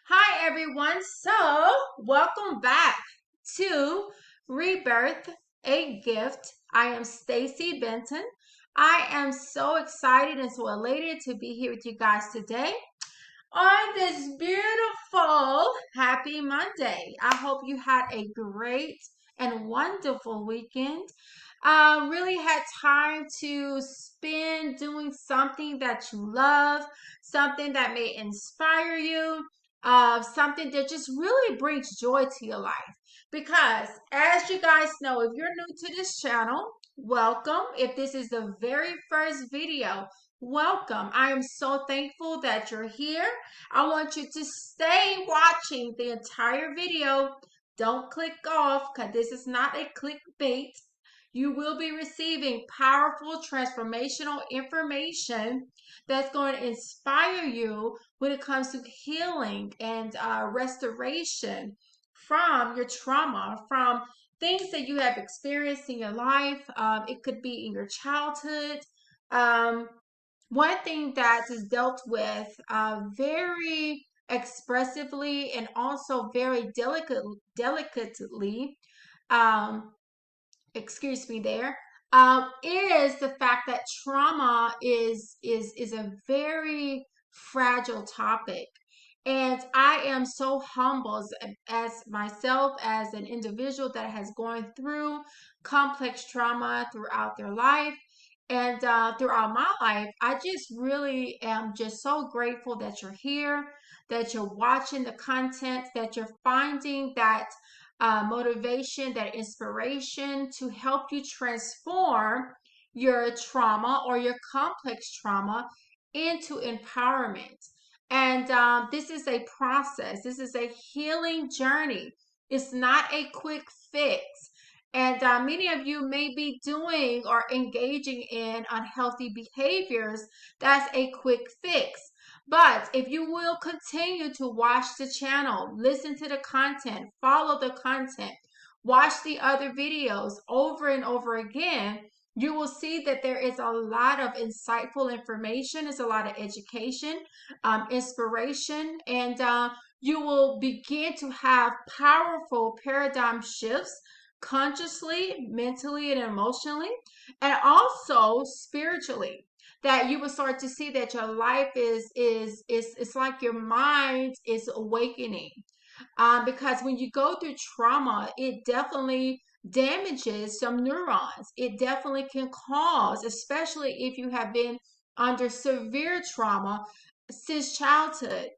Hi, everyone. So, welcome back to Rebirth a Gift. I am Stacy Benton. I am so excited and so elated to be here with you guys today on this beautiful happy Monday. I hope you had a great and wonderful weekend. Really had time to spend doing something that you love, something that may inspire you, something that just really brings joy to your life. Because as you guys know, if you're new to this channel, welcome. If this is the very first video, welcome. I am so thankful that you're here. I want you to stay watching the entire video. Don't click off because this is not a clickbait. You will be receiving powerful transformational information that's going to inspire you when it comes to healing and restoration from your trauma, from things that you have experienced in your life. It could be in your childhood. Um, One thing that is dealt with very expressively and also very delicately, um, excuse me there, is the fact that trauma is a very fragile topic. And I am so humbled as myself, as an individual that has gone through complex trauma throughout their life and throughout my life. I just really am just so grateful that you're here, that you're watching the content, that you're finding that motivation, that inspiration to help you transform your trauma or your complex trauma into empowerment. And this is a process, this is a healing journey. It's not a quick fix. And many of you may be doing or engaging in unhealthy behaviors. That's a quick fix. But if you will continue to watch the channel, listen to the content, follow the content, watch the other videos over and over again, you will see that there is a lot of insightful information. There's a lot of education, inspiration, and you will begin to have powerful paradigm shifts consciously, mentally, and emotionally, and also spiritually. That you will start to see that your life is it's like your mind is awakening. Because when you go through trauma, it definitely damages some neurons. It definitely can cause, especially if you have been under severe trauma since childhood.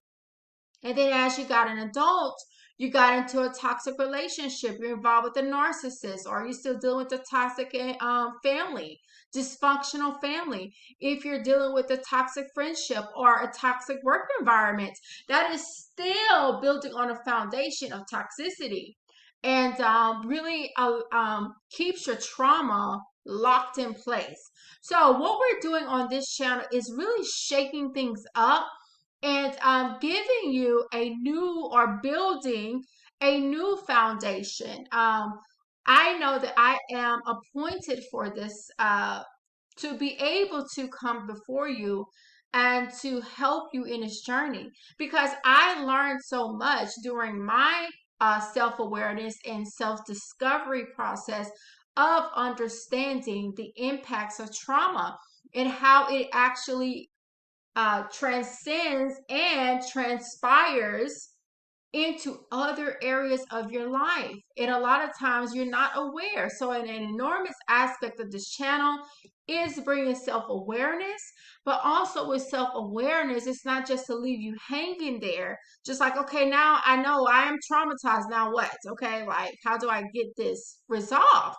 And then as you got an adult, you got into a toxic relationship, you're involved with a narcissist, or you're still dealing with a toxic family, dysfunctional family. If you're dealing with a toxic friendship or a toxic work environment, that is still building on a foundation of toxicity and really keeps your trauma locked in place. So what we're doing on this channel is really shaking things up and giving you a new or building a new foundation. I know that I am appointed for this to be able to come before you and to help you in this journey because I learned so much during my self-awareness and self-discovery process of understanding the impacts of trauma and how it actually transcends and transpires into other areas of your life. And a lot of times you're not aware. So, an enormous aspect of this channel is bringing self awareness, but also with self awareness, it's not just to leave you hanging there, just like, okay, now I know I am traumatized. Now what? Okay, like, how do I get this resolved?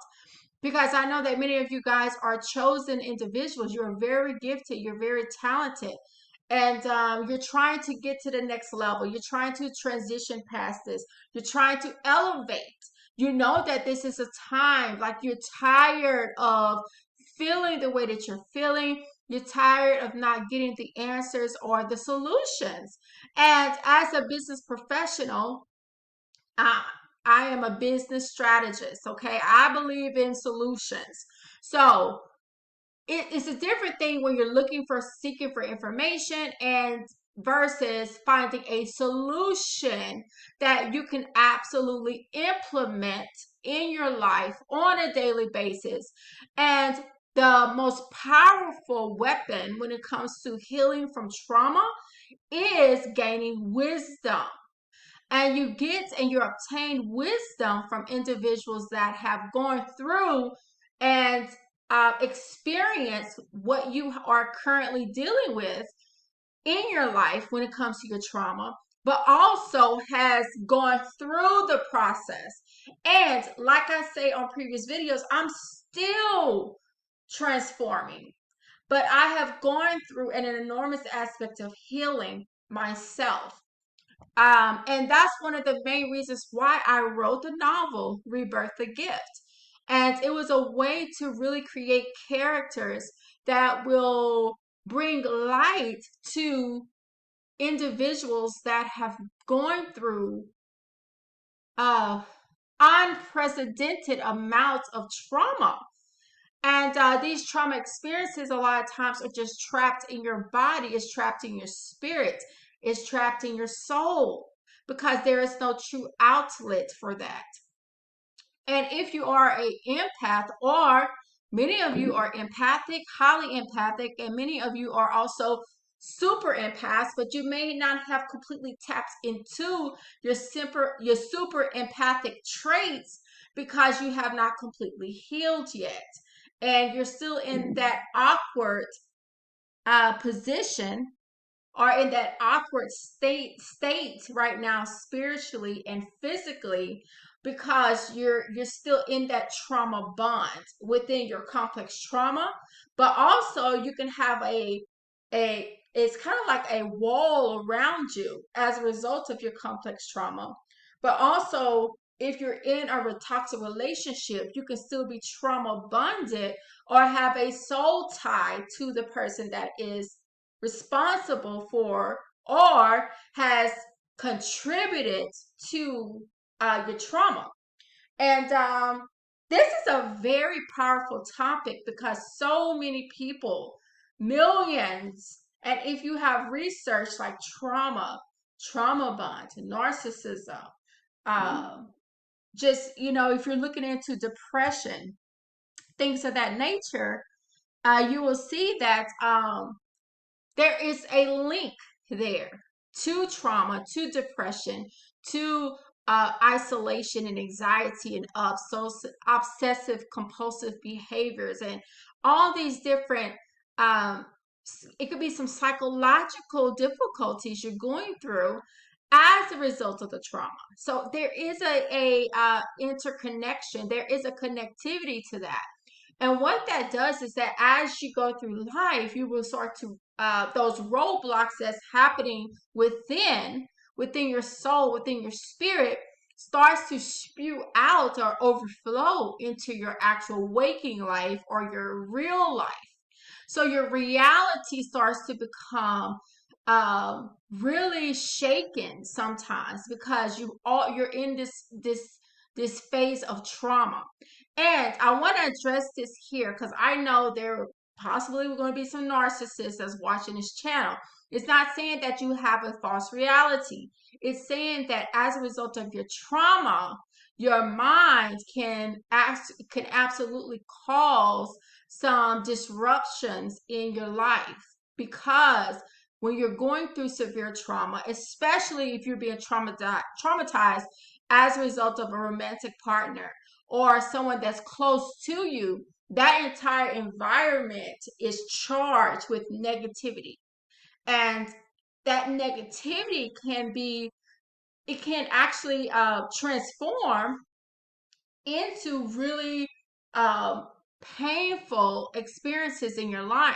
Because I know that many of you guys are chosen individuals. You're very gifted, you're very talented, and you're trying to get to the next level. You're trying to transition past this. You're trying to elevate. You know that this is a time like you're tired of feeling the way that you're feeling. You're tired of not getting the answers or the solutions. And as a business professional, I, I am a business strategist, okay? I believe in solutions. So it's a different thing when you're looking for seeking for information and versus finding a solution that you can absolutely implement in your life on a daily basis. And the most powerful weapon when it comes to healing from trauma is gaining wisdom. And you get and you obtain wisdom from individuals that have gone through and experienced what you are currently dealing with in your life when it comes to your trauma, but also has gone through the process. And like I say on previous videos, I'm still transforming, but I have gone through an enormous aspect of healing myself. And that's one of the main reasons why I wrote the novel Rebirth a Gift. And it was a way to really create characters that will bring light to individuals that have gone through uh, unprecedented amounts of trauma. And these trauma experiences, a lot of times, are just trapped in your body, it's trapped in your spirit, it's trapped in your soul because there is no true outlet for that. And if you are a empath, or many of you are empathic, highly empathic, and many of you are also super empaths, but you may not have completely tapped into your super empathic traits because you have not completely healed yet. And you're still in that awkward position, or in that awkward state right now, spiritually and physically, because you're still in that trauma bond within your complex trauma. But also you can have a it's kind of like a wall around you as a result of your complex trauma. But also, if you're in a toxic relationship, you can still be trauma bonded or have a soul tie to the person that is responsible for or has contributed to your trauma. And this is a very powerful topic because so many people, millions, and if you have research like trauma bond, narcissism, just, if you're looking into depression, things of that nature, you will see that there is a link there to trauma, to depression, to isolation and anxiety and obsessive compulsive behaviors, and all these different it could be some psychological difficulties you're going through as a result of the trauma. So there is a interconnection, there is a connectivity to that. And what that does is that as you go through life, you will start to those roadblocks that's happening within your soul, within your spirit, starts to spew out or overflow into your actual waking life or your real life. So your reality starts to become really shaken sometimes because you're in this phase of trauma. And I want to address this here because I know there possibly going to be some narcissists that's watching this channel. It's not saying that you have a false reality. It's saying that as a result of your trauma, your mind can absolutely cause some disruptions in your life, because when you're going through severe trauma, especially if you're being traumatized as a result of a romantic partner or someone that's close to you, that entire environment is charged with negativity. And that negativity can actually transform into really painful experiences in your life,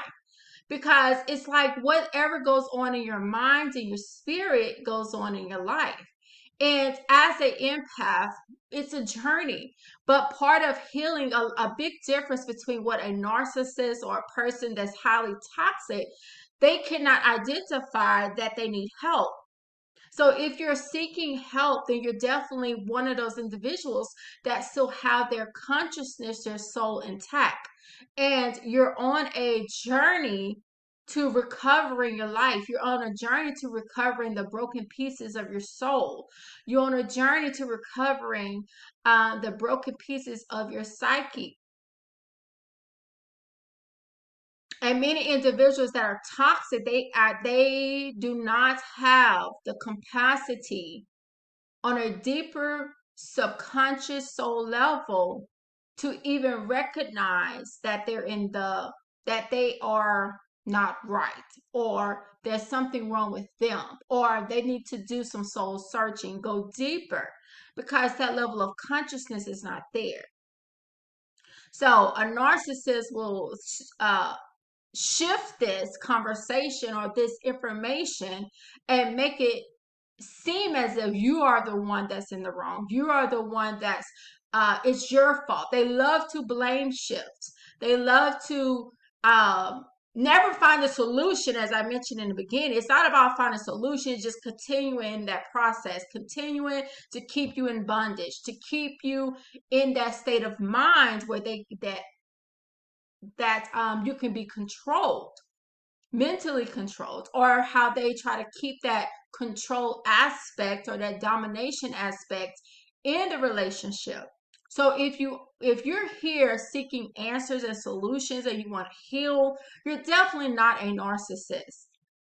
because it's like whatever goes on in your mind and your spirit goes on in your life. And as an empath, it's a journey. But part of healing, a big difference between what a narcissist or a person that's highly toxic, they cannot identify that they need help. So if you're seeking help, then you're definitely one of those individuals that still have their consciousness, their soul intact. And you're on a journey to recovering your life. You're on a journey to recovering the broken pieces of your soul. You're on a journey to recovering the broken pieces of your psyche. And many individuals that are toxic, they do not have the capacity on a deeper subconscious soul level to even recognize that that they are not right, or there's something wrong with them, or they need to do some soul searching, go deeper, because that level of consciousness is not there. So a narcissist will shift this conversation or this information and make it seem as if you are the one that's in the wrong. You are the one that's it's your fault. They love to blame shift. They love to never find a solution. As I mentioned in the beginning, it's not about finding a solution, it's just continuing that process, continuing to keep you in bondage, to keep you in that state of mind where you can be controlled, mentally controlled, or how they try to keep that control aspect or that domination aspect in the relationship. So if you're here seeking answers and solutions and you want to heal, you're definitely not a narcissist.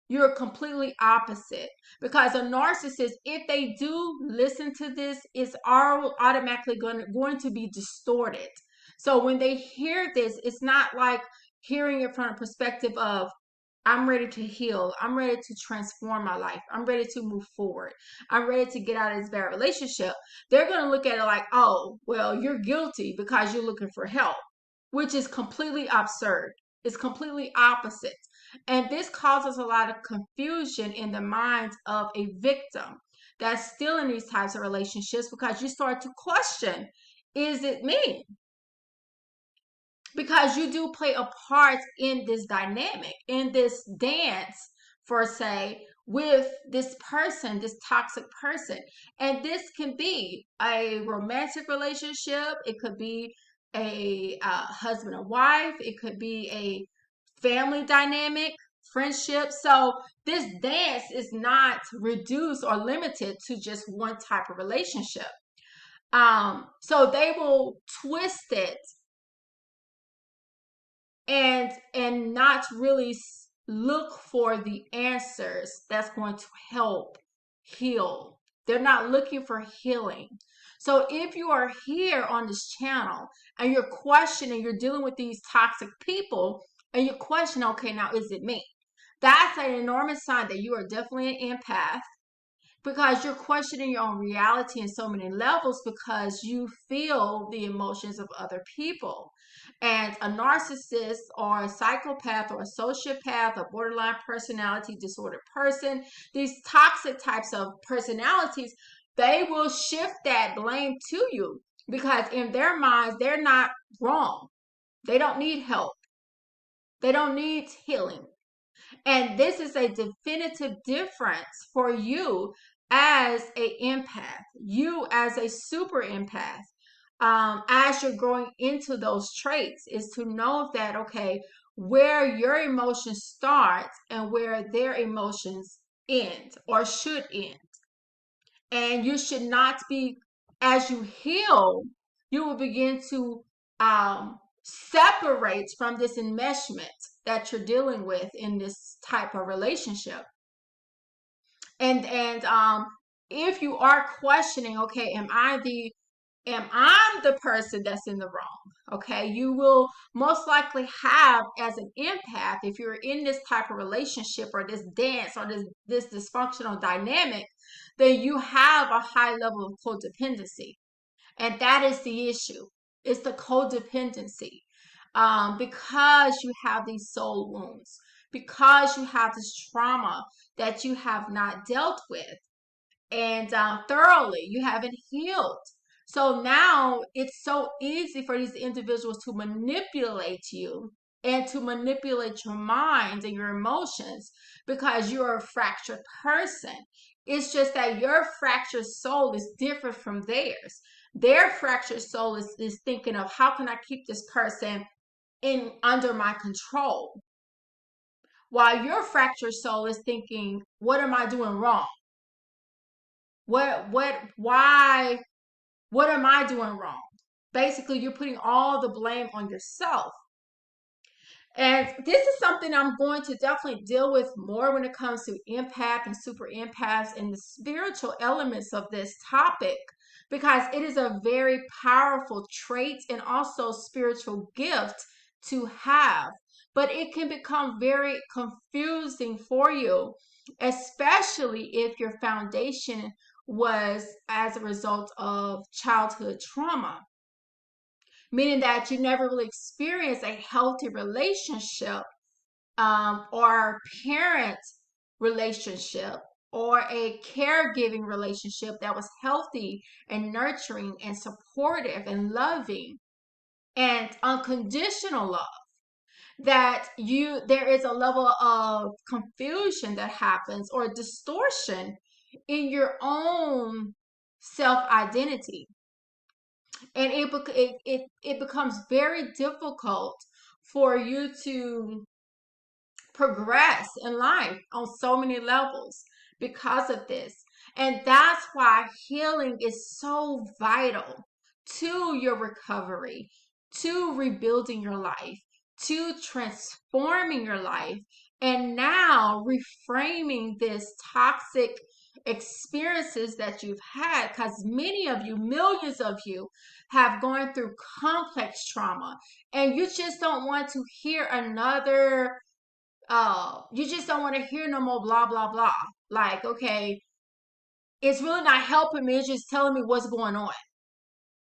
You're completely opposite, because a narcissist, if they do listen to this, is automatically going to be distorted. So when they hear this, it's not like hearing it from a perspective of, I'm ready to heal. I'm ready to transform my life. I'm ready to move forward. I'm ready to get out of this bad relationship. They're going to look at it like, oh, well, you're guilty because you're looking for help, which is completely absurd. It's completely opposite. And this causes a lot of confusion in the minds of a victim that's still in these types of relationships, because you start to question, is it me? Because you do play a part in this dynamic, in this dance, for say, with this person, this toxic person. And this can be a romantic relationship, it could be a husband and wife, it could be a family dynamic, friendship. So this dance is not reduced or limited to just one type of relationship. So they will twist it and not really look for the answers that's going to help heal. They're not looking for healing. So if you are here on this channel and you're questioning, you're dealing with these toxic people, and you question, okay, now is it me? That's an enormous sign that you are definitely an empath, because you're questioning your own reality in so many levels, because you feel the emotions of other people. And a narcissist or a psychopath or a sociopath, a borderline personality disorder person, these toxic types of personalities, they will shift that blame to you, because in their minds, they're not wrong. They don't need help. They don't need healing. And this is a definitive difference for you as a empath, you as a super empath, as you're growing into those traits, is to know that, okay, where your emotions start and where their emotions end or should end. And you should not be, as you heal, you will begin to separate from this enmeshment that you're dealing with in this type of relationship. And if you are questioning, okay, am I the person that's in the wrong? Okay, you will most likely have, as an empath, if you're in this type of relationship or this dance or this dysfunctional dynamic, then you have a high level of codependency. And that is the issue. It's the codependency. Because you have these soul wounds, because you have this trauma that you have not dealt with, and thoroughly, you haven't healed. So now it's so easy for these individuals to manipulate you and to manipulate your mind and your emotions, because you're a fractured person. It's just that your fractured soul is different from theirs. Their fractured soul is thinking of, how can I keep this person in under my control? while your fractured soul is thinking, what am I doing wrong? Why, what am I doing wrong? Basically, you're putting all the blame on yourself. And this is something I'm going to definitely deal with more when it comes to empath and super empaths and the spiritual elements of this topic, because it is a very powerful trait and also spiritual gift to have. But it can become very confusing for you, especially if your foundation was as a result of childhood trauma, meaning that you never really experienced a healthy relationship, or parent relationship, or a caregiving relationship that was healthy and nurturing and supportive and loving and unconditional love. That there is a level of confusion that happens, or distortion in your own self identity, and it becomes very difficult for you to progress in life on so many levels because of this. And that's why healing is so vital to your recovery, to rebuilding your life, to transforming your life, and now reframing this toxic experiences that you've had, because many of you, millions of you, have gone through complex trauma, and you just don't want to hear another, you just don't want to hear no more blah blah blah. Like, okay, it's really not helping me, it's just telling me what's going on,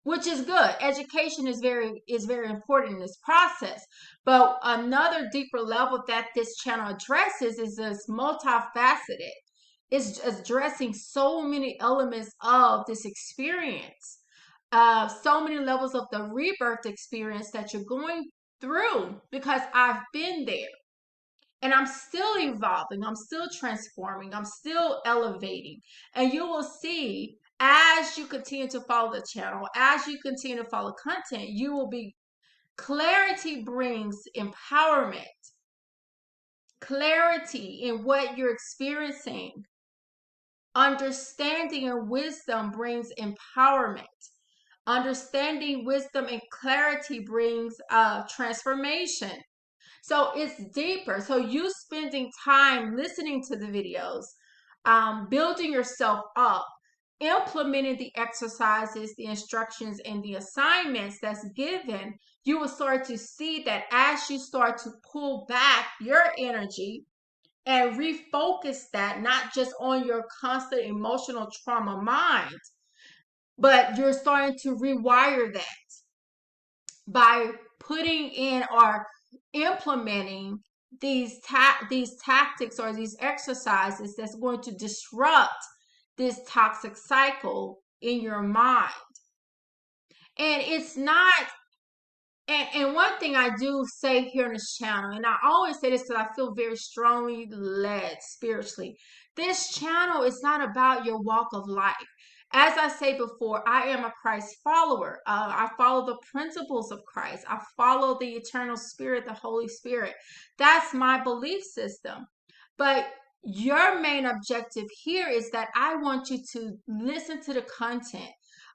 which is good. Education is very important in this process. But another deeper level that this channel addresses is this multifaceted. It's addressing so many elements of this experience, so many levels of the rebirth experience that you're going through, because I've been there. And I'm still evolving, I'm still transforming, I'm still elevating. And you will see, as you continue to follow the channel, as you continue to follow content, you will be, clarity brings empowerment. Clarity in what you're experiencing, understanding and wisdom brings empowerment. Understanding, wisdom, and clarity brings transformation. So it's deeper. So you spending time listening to the videos, building yourself up, implementing the exercises, the instructions, and the assignments that's given, you will start to see that as you start to pull back your energy and refocus that, not just on your constant emotional trauma mind, but you're starting to rewire that by putting in or implementing these tactics or these exercises that's going to disrupt this toxic cycle in your mind. And it's not, and one thing I do say here on this channel, and I always say this because I feel very strongly led spiritually, this channel is not about your walk of life. As I say before, I am a Christ follower. I follow the principles of Christ. I follow the eternal spirit, the Holy Spirit. That's my belief system. But your main objective here is that I want you to listen to the content.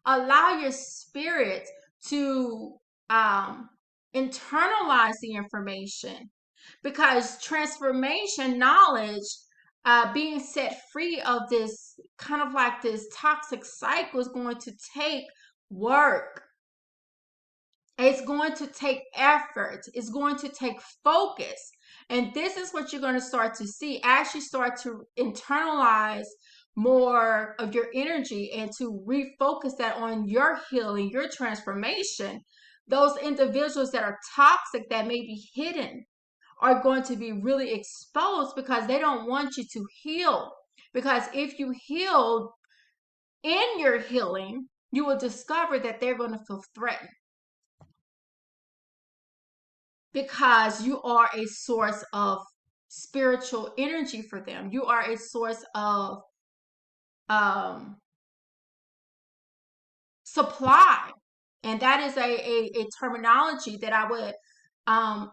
Allow your spirit to internalize the information, because transformation knowledge, being set free of this kind of like this toxic cycle, is going to take work. It's going to take effort. It's going to take focus. And this is what you're going to start to see as you start to internalize more of your energy and to refocus that on your healing, your transformation. Those individuals that are toxic, that may be hidden, are going to be really exposed, because they don't want you to heal. Because if you heal in your healing, you will discover that they're going to feel threatened, because you are a source of spiritual energy for them. You are a source of supply. And that is a terminology that I would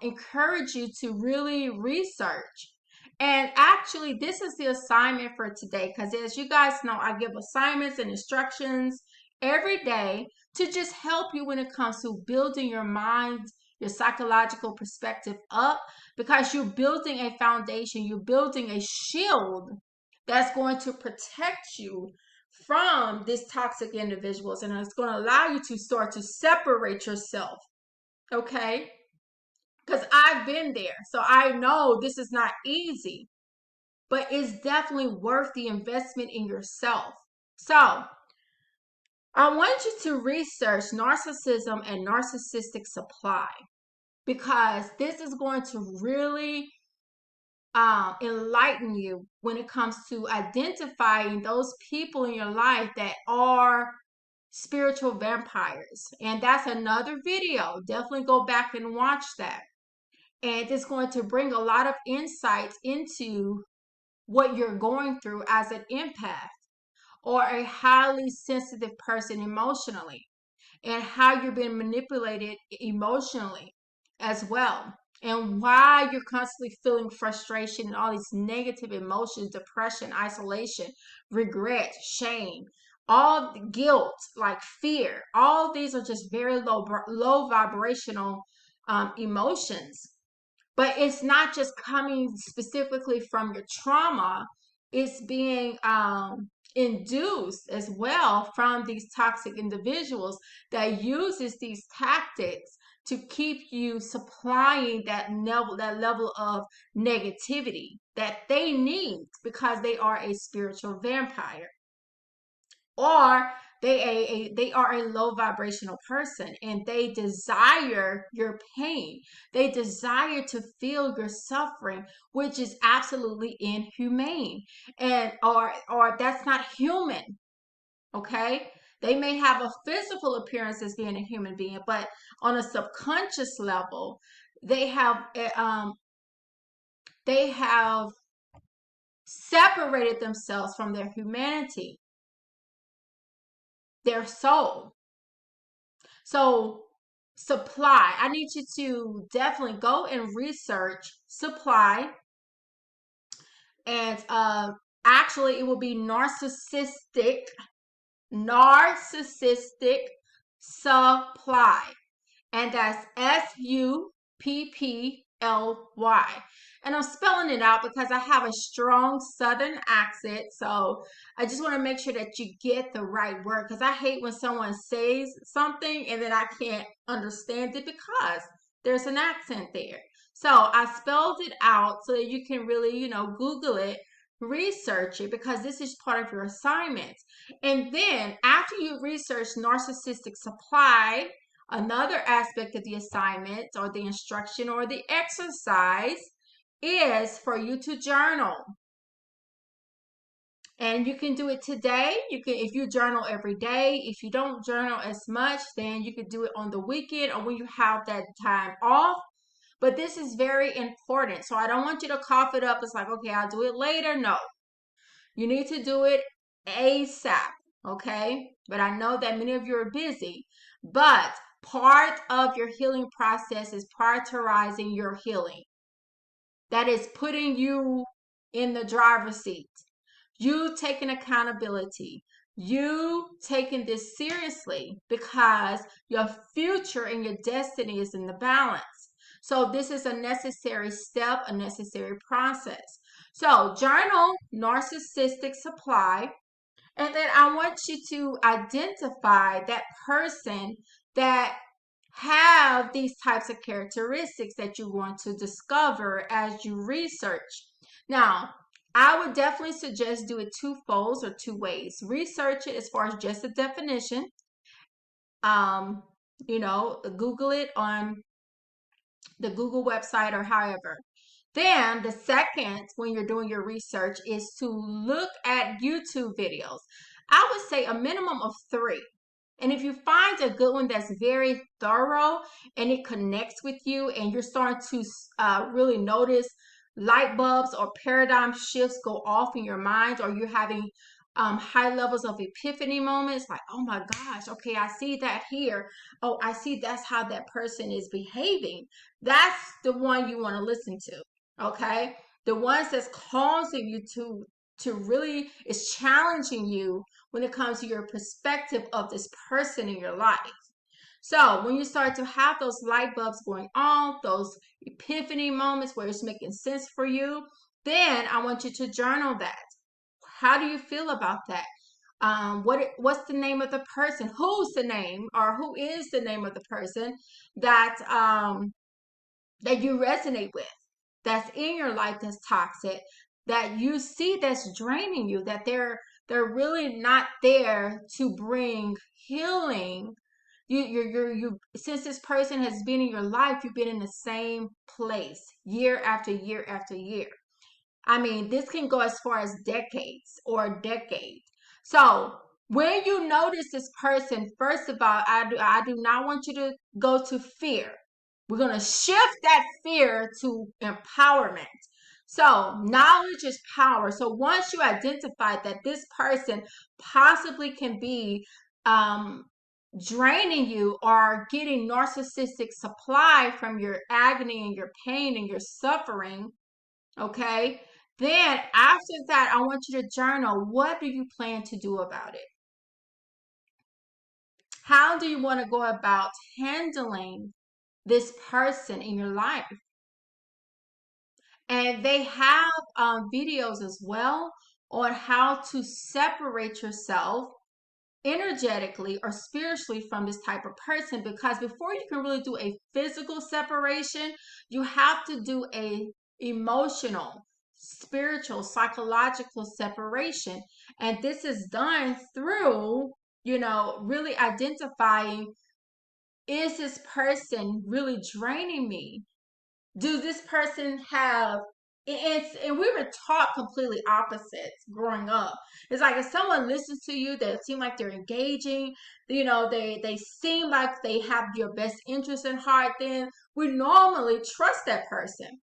encourage you to really research, And actually, this is the assignment for today because, as you guys know, I give assignments and instructions every day to just help you when it comes to building your mind, your psychological perspective up, because you're building a foundation, you're building a shield that's going to protect you from these toxic individuals, and it's going to allow you to start to separate yourself. Okay? Because I've been there. So I know this is not easy, but it's definitely worth the investment in yourself. So I want you to research narcissism and narcissistic supply, because this is going to really enlighten you when it comes to identifying those people in your life that are spiritual vampires. And that's another video. Definitely go back and watch that. And it's going to bring a lot of insights into what you're going through as an empath or a highly sensitive person emotionally, and how you're being manipulated emotionally as well, and why you're constantly feeling frustration and all these negative emotions, depression, isolation, regret, shame, all the guilt, like fear. All these are just very low vibrational emotions. But it's not just coming specifically from your trauma, it's being induced as well from these toxic individuals that uses these tactics to keep you supplying that level of negativity that they need, because they are a spiritual vampire, or they are a low vibrational person, and they desire your pain. They desire to feel your suffering, which is absolutely inhumane, and or that's not human. Okay, they may have a physical appearance as being a human being, but on a subconscious level, they have they have separated themselves from their humanity, their soul. So supply, I need you to definitely go and research supply. And actually it will be narcissistic supply. And that's Supply. And I'm spelling it out because I have a strong Southern accent. So I just want to make sure that you get the right word, because I hate when someone says something and then I can't understand it because there's an accent there. So I spelled it out so that you can really, Google it, research it, because this is part of your assignment. And then after you research narcissistic supply, another aspect of the assignment or the instruction or the exercise is for you to journal. And you can do it today. You can, if you journal every day. If you don't journal as much, then you could do it on the weekend or when you have that time off. But this is very important. So I don't want you to cough it up. It's like, okay, I'll do it later. No, you need to do it ASAP. Okay. But I know that many of you are busy, but part of your healing process is prioritizing your healing. That is putting you in the driver's seat. You taking accountability. You taking this seriously, because your future and your destiny is in the balance. So this is a necessary step, a necessary process. So journal narcissistic supply. And then I want you to identify that person that have these types of characteristics that you want to discover as you research. Now, I would definitely suggest do it twofold or two ways. Research it as far as just the definition. Google it on the Google website or however. Then the second, when you're doing your research, is to look at YouTube videos. I would say a minimum of 3. And if you find a good one that's very thorough and it connects with you, and you're starting to really notice light bulbs or paradigm shifts go off in your mind, or you're having high levels of epiphany moments, like, oh my gosh, okay, I see that here. Oh, I see that's how that person is behaving. That's the one you want to listen to. Okay. the ones that's causing you to really is challenging you when it comes to your perspective of this person in your life. So when you start to have those light bulbs going off, those epiphany moments where it's making sense for you, then I want you to journal that. How do you feel about that? What's the name of the person? Who's the name, or who is the name of the person that that you resonate with, that's in your life, that's toxic, that you see that's draining you, that they're really not there to bring healing. You since this person has been in your life, you've been in the same place year after year after year. I mean, this can go as far as decades or a decade. So when you notice this person, first of all, I do not want you to go to fear. We're going to shift that fear to empowerment. So knowledge is power. So once you identify that this person possibly can be draining you or getting narcissistic supply from your agony and your pain and your suffering, okay? Then after that, I want you to journal. What do you plan to do about it? How do you want to go about handling this person in your life? And they have videos as well on how to separate yourself energetically or spiritually from this type of person, because before you can really do a physical separation, you have to do a emotional, spiritual, psychological separation. And this is done through, really identifying, is this person really draining me? Do this person have, and we were taught completely opposites growing up. It's like if someone listens to you, they seem like they're engaging, they seem like they have your best interest in heart, then we normally trust that person.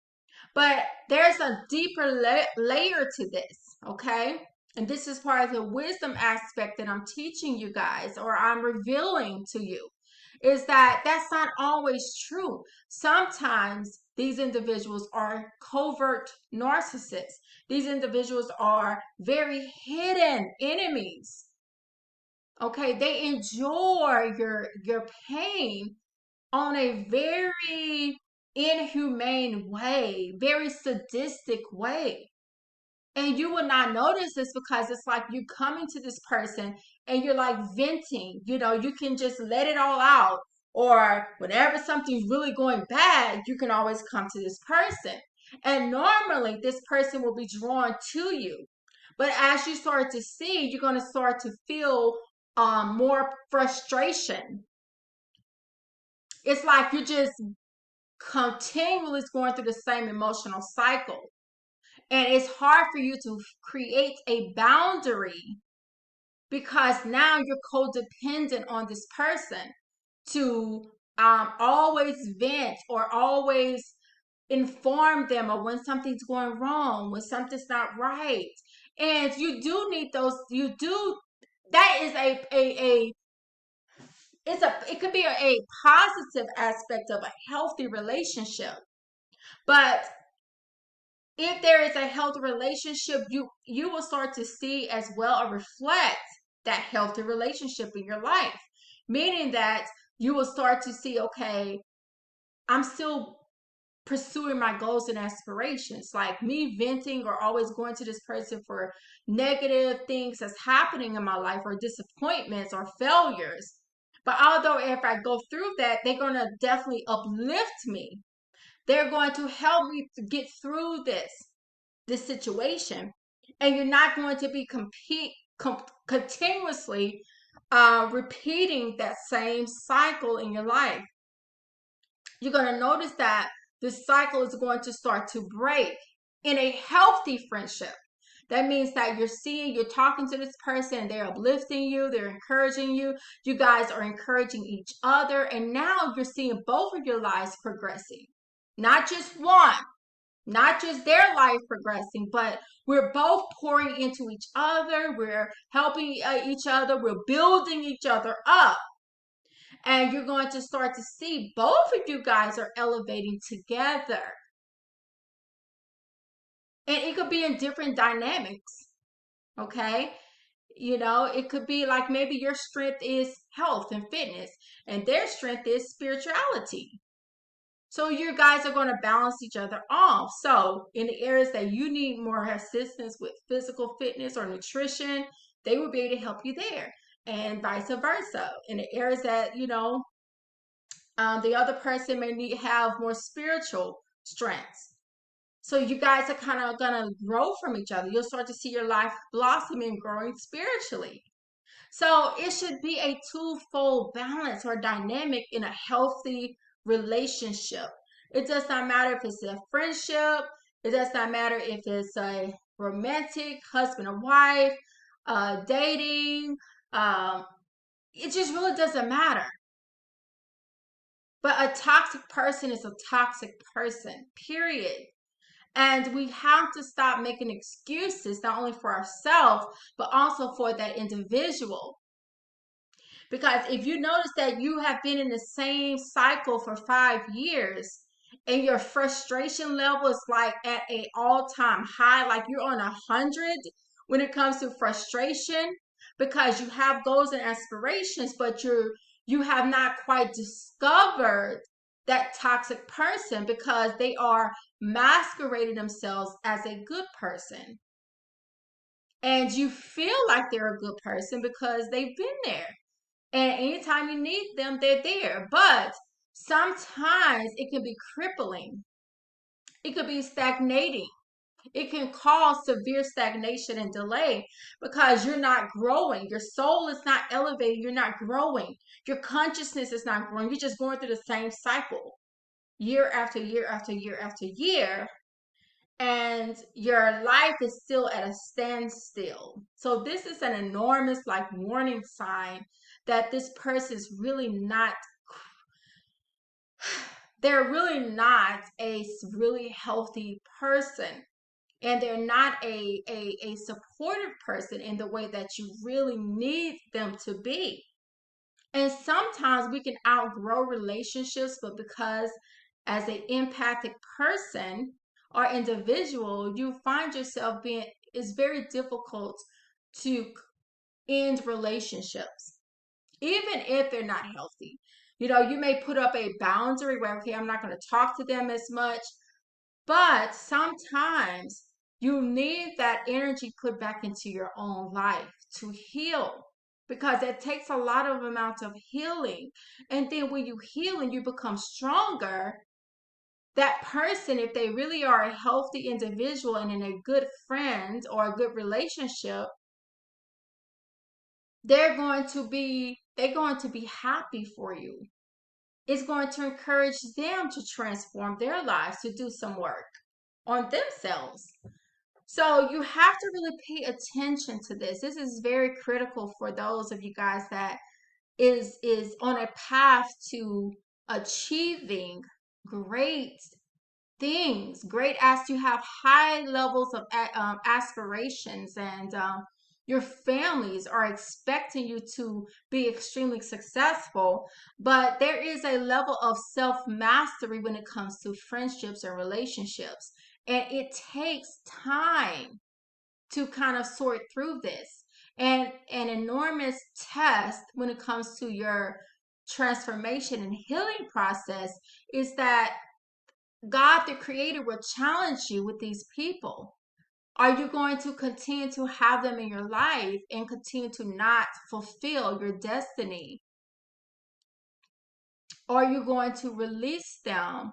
But there's a deeper layer to this, okay? And this is part of the wisdom aspect that I'm teaching you guys, or I'm revealing to you, is that that's not always true. Sometimes these individuals are covert narcissists. These individuals are very hidden enemies. Okay, they enjoy your pain on a very inhumane way, very sadistic way. And you would not notice this because it's like you coming to this person and you're like venting, you can just let it all out. Or whenever something's really going bad, you can always come to this person. And normally this person will be drawn to you. But as you start to see, you're going to start to feel more frustration. It's like you're just continually going through the same emotional cycle. And it's hard for you to create a boundary because now you're codependent on this person to always vent or always inform them of when something's going wrong, when something's not right. And you do need those, that is it could be a positive aspect of a healthy relationship. But if there is a healthy relationship, you will start to see as well or reflect that healthy relationship in your life. Meaning that you will start to see, okay, I'm still pursuing my goals and aspirations. Like me venting or always going to this person for negative things that's happening in my life or disappointments or failures. But although if I go through that, they're going to definitely uplift me. They're going to help me to get through this situation. And you're not going to be continuously repeating that same cycle in your life. You're going to notice that this cycle is going to start to break in a healthy friendship. That means that you're talking to this person and they're uplifting you, they're encouraging you. You guys are encouraging each other. And now you're seeing both of your lives progressing. Not just one, not just their life progressing, but we're both pouring into each other. We're helping each other. We're building each other up. And you're going to start to see both of you guys are elevating together. And it could be in different dynamics. Okay. It could be like maybe your strength is health and fitness, and their strength is spirituality. So you guys are going to balance each other off. So in the areas that you need more assistance with physical fitness or nutrition, they will be able to help you there, and vice versa. In the areas that, the other person may need have more spiritual strengths. So you guys are kind of going to grow from each other. You'll start to see your life blossoming, growing spiritually. So it should be a twofold balance or dynamic in a healthy relationship. It does not matter if it's a friendship. It does not matter if it's a romantic husband or wife, dating. Um, it just really doesn't matter. But a toxic person is a toxic person, period. And we have to stop making excuses, not only for ourselves, but also for that individual. Because if you notice that you have been in the same cycle for 5 years and your frustration level is like at an all-time high, like you're on 100 when it comes to frustration, because you have goals and aspirations, but you have not quite discovered that toxic person because they are masquerading themselves as a good person. And you feel like they're a good person because they've been there. And anytime you need them, they're there. But sometimes it can be crippling. It could be stagnating. It can cause severe stagnation and delay because you're not growing. Your soul is not elevating. You're not growing. Your consciousness is not growing. You're just going through the same cycle year after year after year after year. And your life is still at a standstill. So this is an enormous like warning sign that this person is really not, they're really not a really healthy person, and they're not a supportive person in the way that you really need them to be. And sometimes we can outgrow relationships, but because as an empathic person or individual, you find yourself being, it's very difficult to end relationships, even if they're not healthy. You may put up a boundary where, okay, I'm not going to talk to them as much, but sometimes you need that energy put back into your own life to heal, because it takes a lot of amount of healing. And then when you heal and you become stronger, that person, if they really are a healthy individual and in a good friend or a good relationship, they're going to be happy for you. It's going to encourage them to transform their lives, to do some work on themselves. So you have to really pay attention to this. This is very critical for those of you guys that is on a path to achieving great things, great as you have high levels of aspirations, and your families are expecting you to be extremely successful. But there is a level of self mastery when it comes to friendships and relationships, and it takes time to kind of sort through this. And an enormous test when it comes to your transformation and healing process is that God, the Creator, will challenge you with these people. Are you going to continue to have them in your life and continue to not fulfill your destiny? Or are you going to release them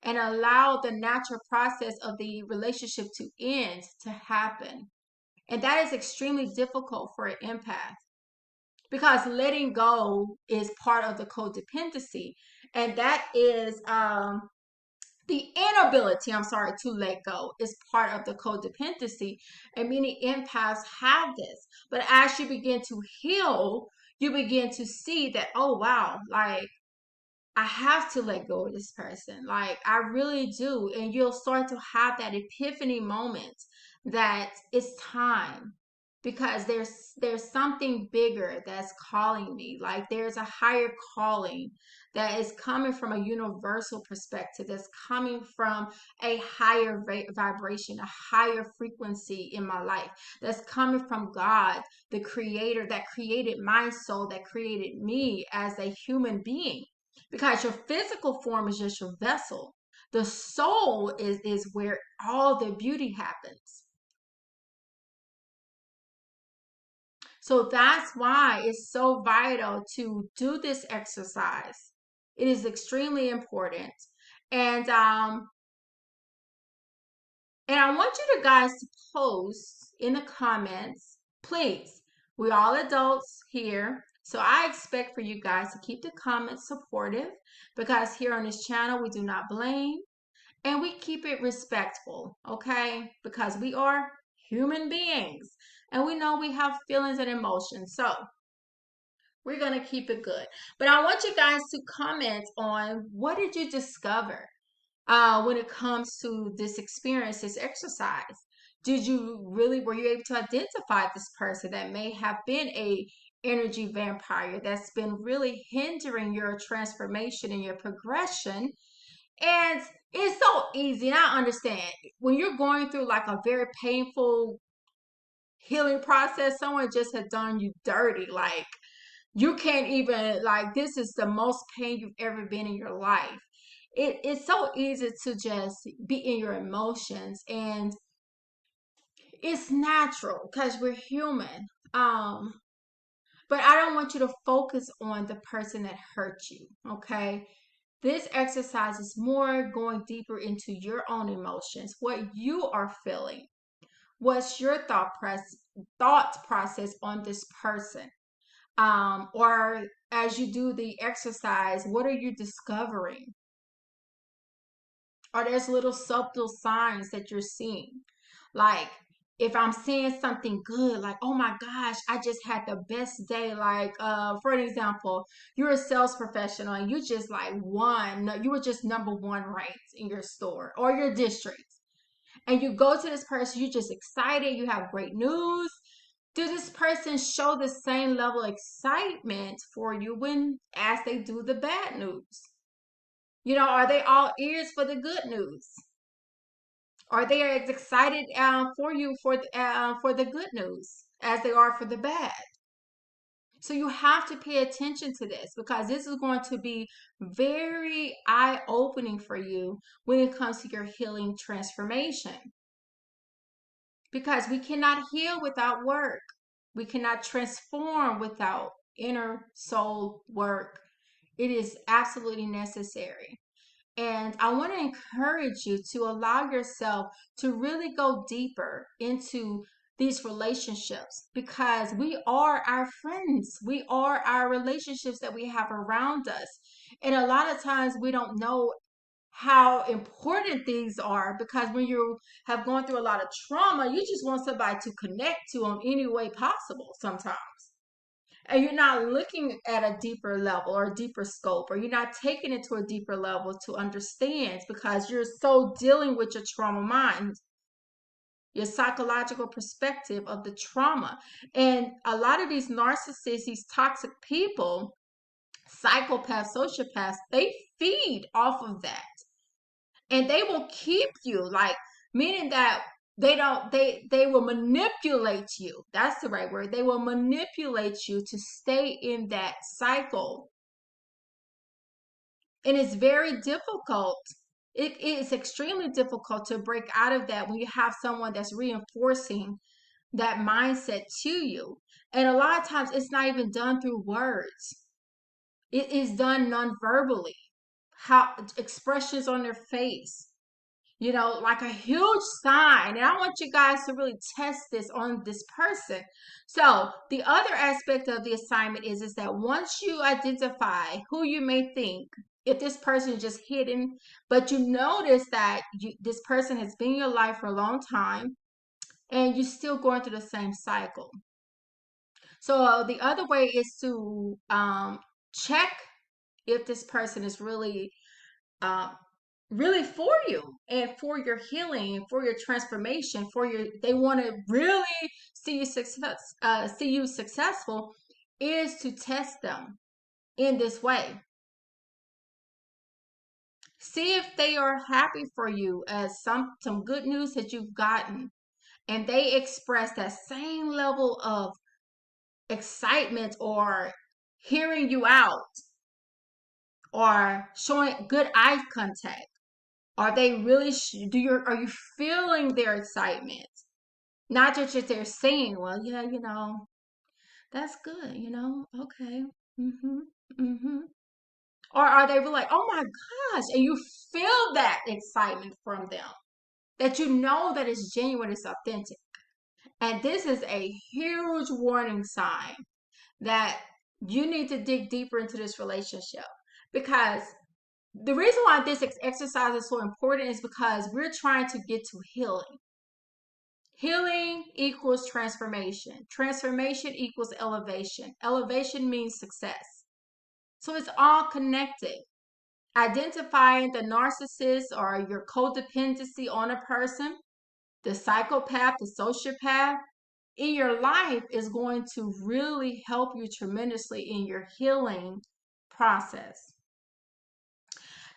and allow the natural process of the relationship to end to happen? And that is extremely difficult for an empath, because letting go is part of the codependency. And that is the inability, I'm sorry, to let go is part of the codependency. And many empaths have this. But as you begin to heal, you begin to see that, oh, wow, like I have to let go of this person. Like I really do. And you'll start to have that epiphany moment that it's time. because there's something bigger that's calling me. Like there's a higher calling that is coming from a universal perspective, that's coming from a higher vibration, a higher frequency in my life, that's coming from God, the creator that created my soul, that created me as a human being. Because your physical form is just your vessel. The soul is where all the beauty happens. So that's why it's so vital to do this exercise. It is extremely important. And I want you to guys to post in the comments, please. We're all adults here. So I expect for you guys to keep the comments supportive, because here on this channel we do not blame and we keep it respectful, okay? Because we are human beings and we know we have feelings and emotions. So we're going to keep it good. But I want you guys to comment on, what did you discover when it comes to this experience, this exercise? Were you able to identify this person that may have been a energy vampire that's been really hindering your transformation and your progression? And it's so easy. And I understand when you're going through like a very painful healing process, someone just had done you dirty. Like, you can't even, like, this is the most pain you've ever been in your life. It's so easy to just be in your emotions, and it's natural because we're human. But I don't want you to focus on the person that hurt you, okay? This exercise is more going deeper into your own emotions, what you are feeling. What's your thought process on this person? Or as you do the exercise, what are you discovering? Are there's little subtle signs that you're seeing? Like, if I'm seeing something good, like, oh my gosh, I just had the best day. Like, for an example, you're a sales professional and you just like won, you were just number one ranked in your store or your district. And you go to this person, you're just excited, you have great news. Do this person show the same level of excitement for you when as they do the bad news? Are they all ears for the good news? Are they as excited for you for the good news as they are for the bad? So you have to pay attention to this, because this is going to be very eye-opening for you when it comes to your healing transformation. Because we cannot heal without work. We cannot transform without inner soul work. It is absolutely necessary. And I want to encourage you to allow yourself to really go deeper into these relationships, because we are our friends. We are our relationships that we have around us. And a lot of times we don't know how important these are, because when you have gone through a lot of trauma, you just want somebody to connect to in any way possible sometimes. And you're not looking at a deeper level or a deeper scope, or you're not taking it to a deeper level to understand, because you're so dealing with your trauma mind, your psychological perspective of the trauma. And a lot of these narcissists, these toxic people, psychopaths, sociopaths, they feed off of that. And they will keep you, like, meaning that they will manipulate you. That's the right word. They will manipulate you to stay in that cycle. And it's very difficult. It is extremely difficult to break out of that when you have someone that's reinforcing that mindset to you. And a lot of times it's not even done through words. It is done non-verbally. How expressions on their face, like a huge sign. And I want you guys to really test this on this person. So the other aspect of the assignment is that once you identify who you may think, if this person is just hidden, but you notice that this person has been in your life for a long time and you're still going through the same cycle. So the other way is to check if this person is really really for you and for your healing and for your transformation, they want to really see you successful, is to test them in this way. See if they are happy for you as some good news that you've gotten, and they express that same level of excitement or hearing you out or showing good eye contact. Are they really are you feeling their excitement? Not just that they're saying, well, yeah, that's good, okay. Mm-hmm. Mm-hmm. Or are they really like, oh my gosh, and you feel that excitement from them, that you know that it's genuine, it's authentic. And this is a huge warning sign that you need to dig deeper into this relationship, because the reason why this exercise is so important is because we're trying to get to healing. Healing equals transformation. Transformation equals elevation. Elevation means success. So it's all connected. Identifying the narcissist or your codependency on a person, the psychopath, the sociopath in your life is going to really help you tremendously in your healing process.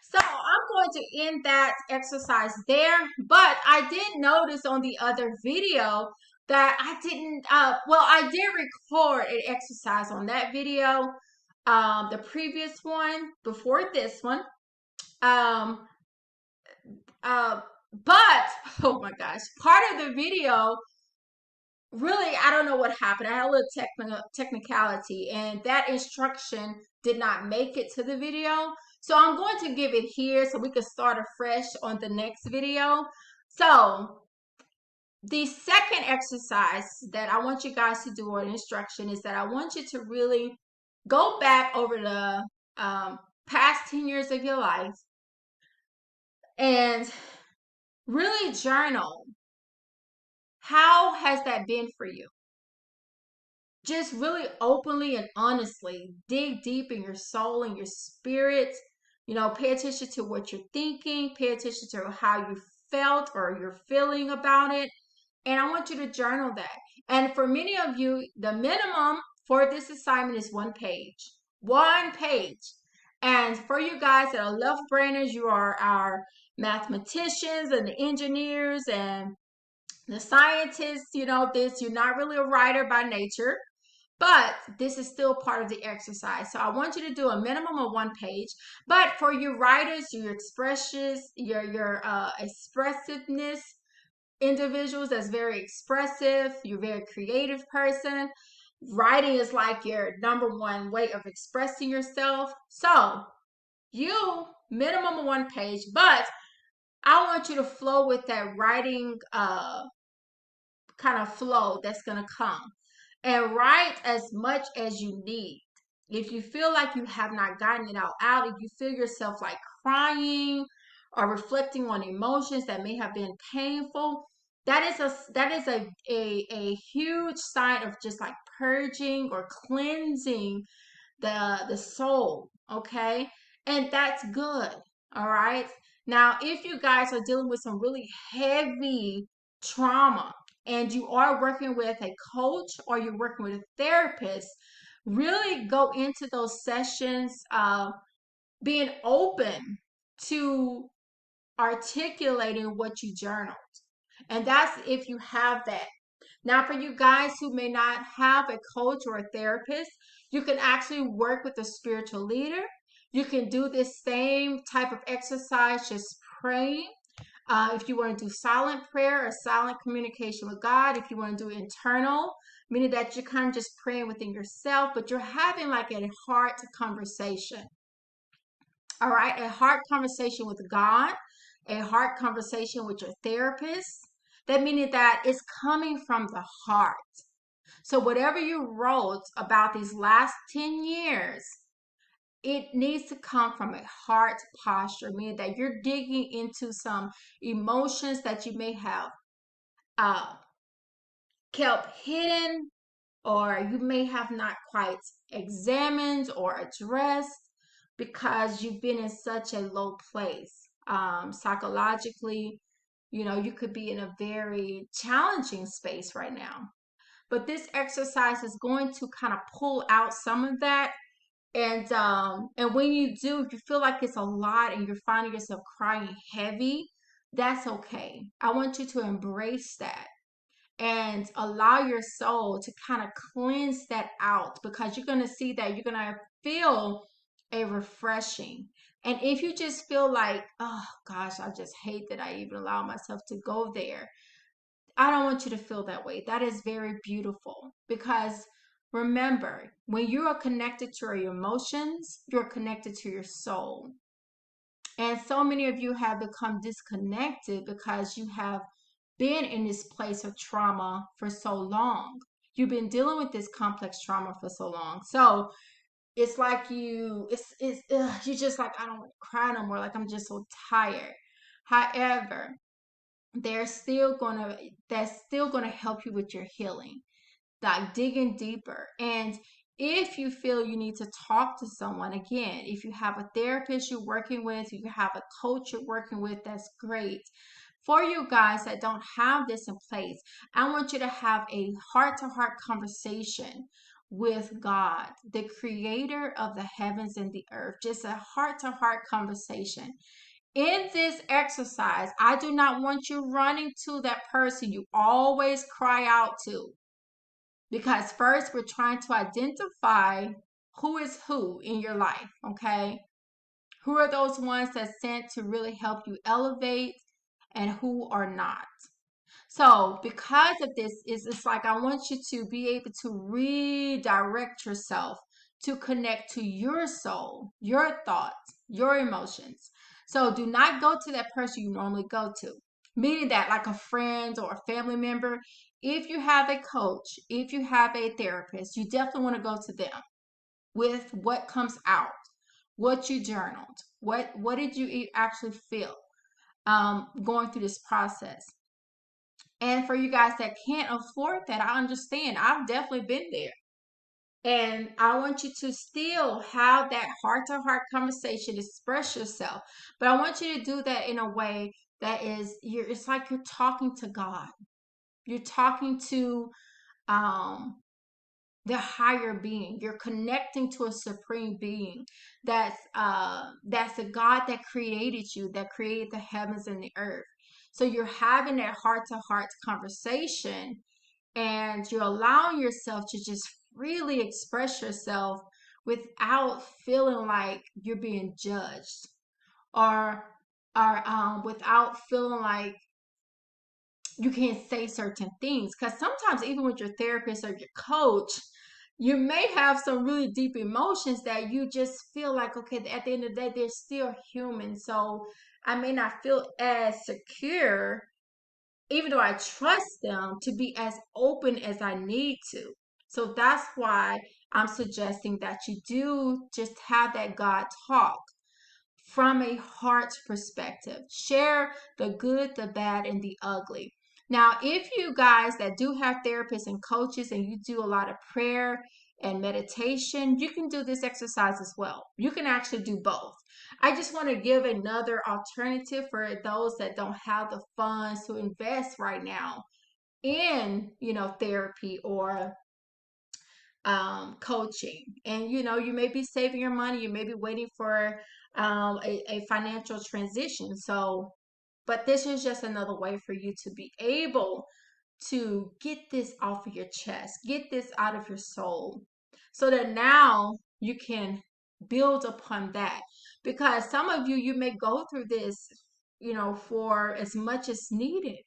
So I'm going to end that exercise there, but I did notice on the other video that I didn't, I did record an exercise on that video, the previous one before this one. Um, uh, but, oh my gosh, part of the video, really, I don't know what happened. I had a little technicality, and that instruction did not make it to the video. So I'm going to give it here so we can start afresh on the next video. So the second exercise that I want you guys to do, or an instruction, is that I want you to really go back over the past 10 years of your life and really journal. How has that been for you? Just really openly and honestly dig deep in your soul and your spirit. Pay attention to what you're thinking, pay attention to how you felt or you're feeling about it. And I want you to journal that. And for many of you, the minimum for this assignment is 1 page. 1 page. And for you guys that are left brainers, you are our mathematicians and the engineers and the scientists, you're not really a writer by nature. But this is still part of the exercise. So I want you to do a minimum of 1 page. But for your writers, your expressions, your expressiveness, individuals that's very expressive, you're a very creative person, writing is like your number one way of expressing yourself. So you minimum of 1 page, but I want you to flow with that writing kind of flow that's going to come, and write as much as you need. If you feel like you have not gotten it out, if you feel yourself like crying or reflecting on emotions that may have been painful, that is a huge sign of just like purging or cleansing the soul, okay? And that's good. All right. Now, if you guys are dealing with some really heavy trauma and you are working with a coach or you're working with a therapist, really go into those sessions being open to articulating what you journaled. And that's if you have that. Now, for you guys who may not have a coach or a therapist, you can actually work with a spiritual leader. You can do this same type of exercise, just praying. If you want to do silent prayer or silent communication with God, if you want to do internal, meaning that you're kind of just praying within yourself, but you're having like a heart conversation. All right, a heart conversation with God, a heart conversation with your therapist. That meaning that it's coming from the heart. So whatever you wrote about these last 10 years, it needs to come from a heart posture, meaning that you're digging into some emotions that you may have kept hidden, or you may have not quite examined or addressed because you've been in such a low place. psychologically. You could be in a very challenging space right now. But this exercise is going to kind of pull out some of that. And when you do, if you feel like it's a lot and you're finding yourself crying heavy, that's okay. I want you to embrace that and allow your soul to kind of cleanse that out, because you're going to see that you're going to feel a refreshing. And if you just feel like, oh gosh, I just hate that I even allow myself to go there, I don't want you to feel that way. That is very beautiful, because remember, when you are connected to your emotions, you're connected to your soul. And so many of you have become disconnected because you have been in this place of trauma for so long. You've been dealing with this complex trauma for so long. So it's like you're just like, I don't want to cry no more. Like, I'm just so tired. However, that's still gonna help you with your healing, like digging deeper. And if you feel you need to talk to someone, again, if you have a therapist you're working with, if you have a coach you're working with, that's great. For you guys that don't have this in place, I want you to have a heart to heart conversation with God, the creator of the heavens and the earth. Just a heart to heart conversation. In this exercise, I do not want you running to that person you always cry out to, because first we're trying to identify who is who in your life, okay? Who are those ones that's sent to really help you elevate, and who are not. So because of this, it's like I want you to be able to redirect yourself to connect to your soul, your thoughts, your emotions. So do not go to that person you normally go to, meaning that like a friend or a family member. If you have a coach, if you have a therapist, you definitely want to go to them with what comes out, what you journaled, what did you actually feel going through this process. And for you guys that can't afford that, I understand. I've definitely been there. And I want you to still have that heart to heart conversation, express yourself. But I want you to do that in a way that it's like you're talking to God. You're talking to um the higher being. You're connecting to a supreme being that's the God that created you, that created the heavens and the earth. So you're having that heart to heart conversation, and you're allowing yourself to just freely express yourself without feeling like you're being judged, or without feeling like you can't say certain things. Because sometimes even with your therapist or your coach, you may have some really deep emotions that you just feel like, okay, at the end of the day, they're still human. So I may not feel as secure, even though I trust them, to be as open as I need to. So that's why I'm suggesting that you do just have that God talk from a heart perspective. Share the good, the bad, and the ugly. Now, if you guys that do have therapists and coaches and you do a lot of prayer and meditation, you can do this exercise as well. You can actually do both. I just want to give another alternative for those that don't have the funds to invest right now in, therapy or coaching. And you may be saving your money, you may be waiting for a financial transition. So, but this is just another way for you to be able to get this off of your chest, get this out of your soul, so that now you can build upon that. Because some of you may go through this, for as much as needed.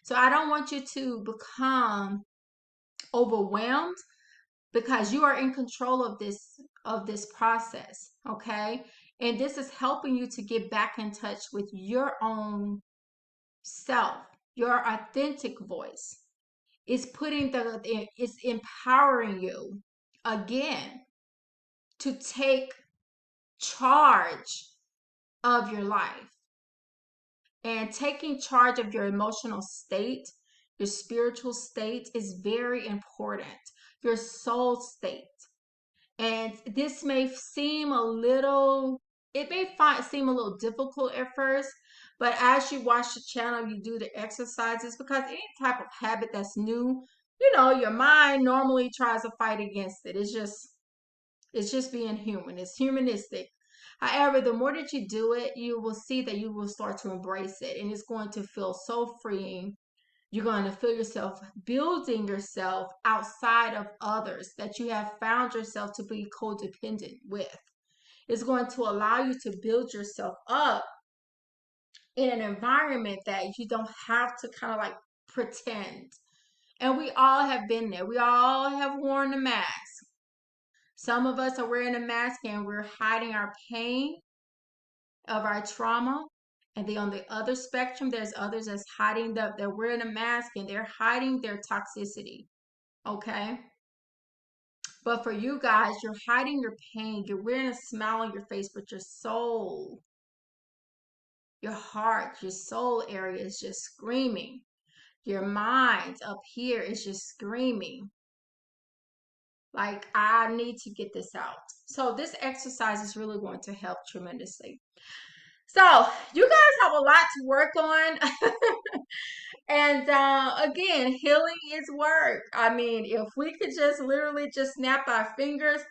So I don't want you to become overwhelmed, because you are in control of this process, okay? And this is helping you to get back in touch with your own self, your authentic voice. It's empowering you again to take charge of your life. And taking charge of your emotional state, your spiritual state, is very important. Your soul state. And this may seem a little, it may seem a little difficult at first, But as you watch the channel, you do the exercises, because any type of habit that's new, your mind normally tries to fight against it. It's just being human. It's humanistic. However, the more that you do it, you will see that you will start to embrace it, and it's going to feel so freeing. You're going to feel yourself building yourself outside of others that you have found yourself to be codependent with. It's going to allow you to build yourself up in an environment that you don't have to kind of like pretend. And we all have been there. We all have worn the mask. Some of us are wearing a mask and we're hiding our pain of our trauma. And then on the other spectrum, there's others that's hiding they're wearing a mask and they're hiding their toxicity. Okay. But for you guys, you're hiding your pain. You're wearing a smile on your face, but your soul, your heart, your soul area is just screaming. Your mind up here is just screaming. Like, I need to get this out. So this exercise is really going to help tremendously. So you guys have a lot to work on. And again, healing is work. I mean, if we could just literally just snap our fingers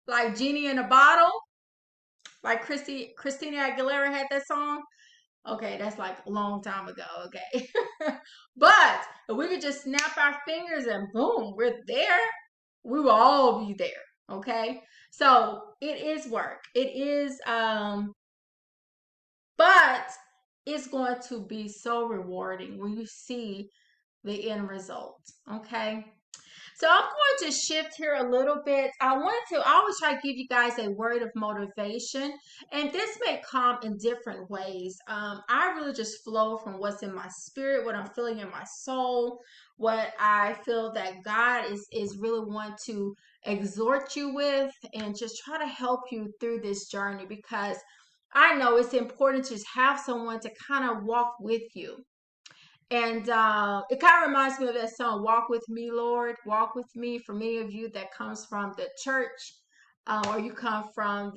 like Genie in a bottle, like Christina Aguilera had that song. Okay, that's like a long time ago. Okay. But if we could just snap our fingers and boom, we're there, we will all be there. Okay. So it is work. It is, but it's going to be so rewarding when you see the end result. Okay. So I'm going to shift here a little bit. I always try to give you guys a word of motivation, and this may come in different ways. I really just flow from what's in my spirit, what I'm feeling in my soul, what I feel that God is really want to exhort you with, and just try to help you through this journey, because I know it's important to just have someone to kind of walk with you. And it kind of reminds me of that song, Walk With Me, Lord, Walk With Me. For many of you that comes from the church, or you come from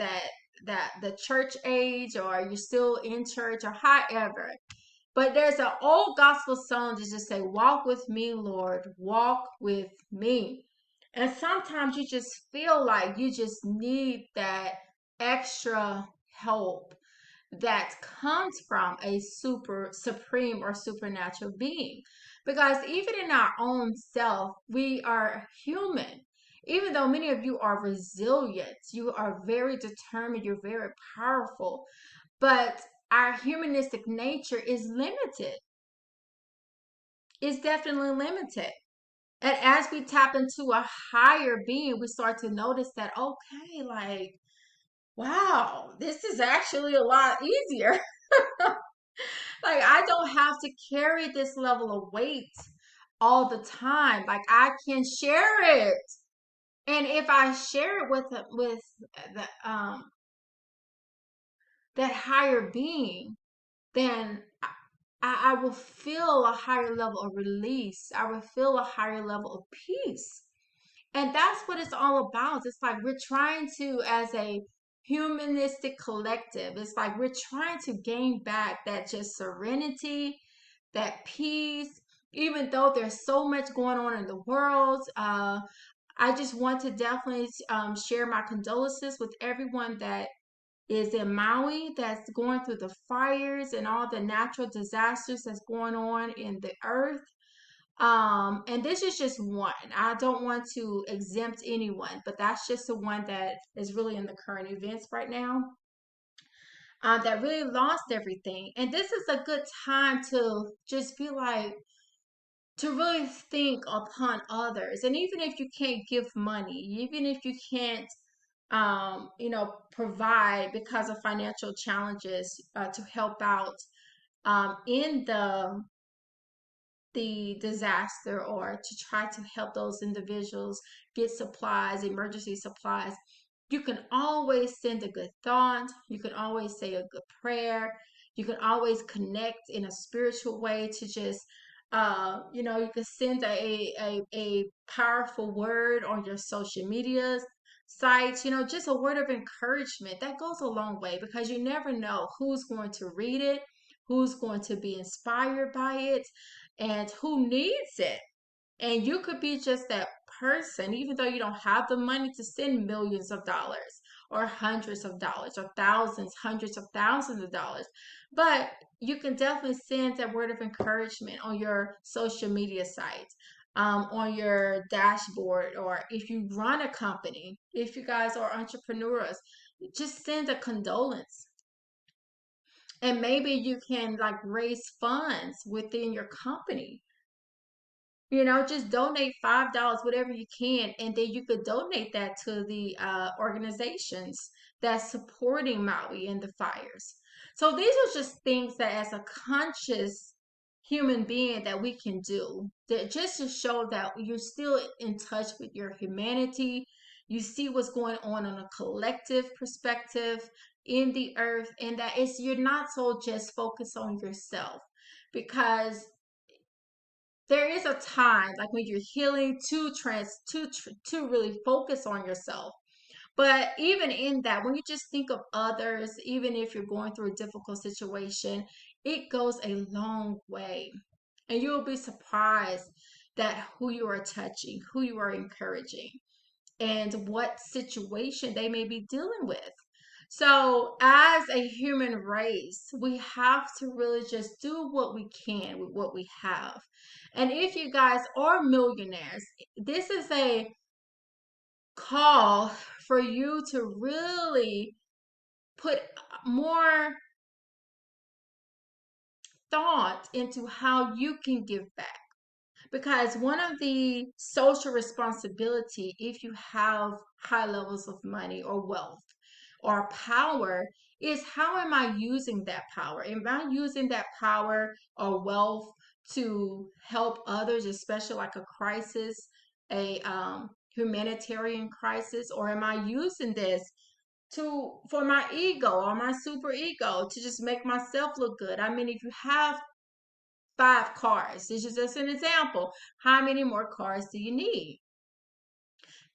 the church age, or you're still in church, or however. But there's an old gospel song that just say, Walk with me, Lord, walk with me. And sometimes you just feel like you just need that extra help that comes from a supreme or supernatural being, because even in our own self we are human. Even though many of you are resilient, you are very determined, you're very powerful, but our humanistic nature is limited. It's definitely limited. And as we tap into a higher being, we start to notice that, okay, like, wow, this is actually a lot easier. Like, I don't have to carry this level of weight all the time. Like, I can share it. And if I share it with the that higher being, then I will feel a higher level of release. I will feel a higher level of peace. And that's what it's all about. It's like we're trying to, as a humanistic collective, it's like we're trying to gain back that just serenity, that peace, even though there's so much going on in the world. I just want to definitely share my condolences with everyone that is in Maui, that's going through the fires and all the natural disasters that's going on in the earth. And this is just one. I don't want to exempt anyone, but that's just the one that is really in the current events right now. That really lost everything. And this is a good time to just be like, to really think upon others. And even if you can't give money, even if you can't, provide because of financial challenges, to help out in the disaster, or to try to help those individuals get supplies, emergency supplies, you can always send a good thought. You can always say a good prayer. You can always connect in a spiritual way to just, you can send a powerful word on your social medias sites, just a word of encouragement that goes a long way, because you never know who's going to read it, who's going to be inspired by it, and who needs it. And you could be just that person, even though you don't have the money to send millions of dollars or hundreds of dollars or thousands, hundreds of thousands of dollars. But you can definitely send that word of encouragement on your social media sites, on your dashboard, or if you run a company, if you guys are entrepreneurs, just send a condolence. And maybe you can like raise funds within your company. Just donate $5, whatever you can, and then you could donate that to the organizations that's supporting Maui in the fires. So these are just things that, as a conscious human being, that we can do, that just to show that you're still in touch with your humanity. You see what's going on a collective perspective in the earth, and that you're not so just focused on yourself, because there is a time like when you're healing to really focus on yourself. But even in that, when you just think of others, even if you're going through a difficult situation, it goes a long way. And you'll be surprised that who you are touching, who you are encouraging, and what situation they may be dealing with. So, as a human race, we have to really just do what we can with what we have. And if you guys are millionaires, this is a call for you to really put more thought into how you can give back. Because one of the social responsibility, if you have high levels of money or wealth or power, is how am I using that power? Am I using that power or wealth to help others, especially like a crisis, a humanitarian crisis, or am I using this for my ego or my super ego to just make myself look good? I mean, if you have 5 cars, this is just an example. How many more cars do you need?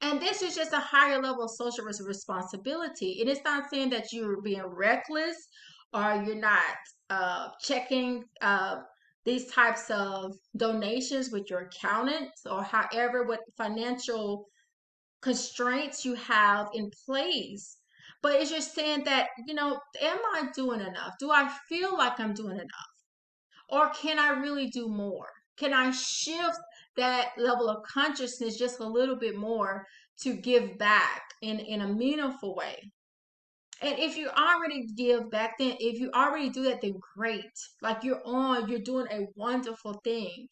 And this is just a higher level of social responsibility. And it's not saying that you're being reckless or you're not checking these types of donations with your accountant, or however, what financial constraints you have in place. But it's just saying that, am I doing enough? Do I feel like I'm doing enough? Or can I really do more? Can I shift that level of consciousness just a little bit more to give back in a meaningful way? And if you already give back, then if you already do that, then great. Like you're doing a wonderful thing.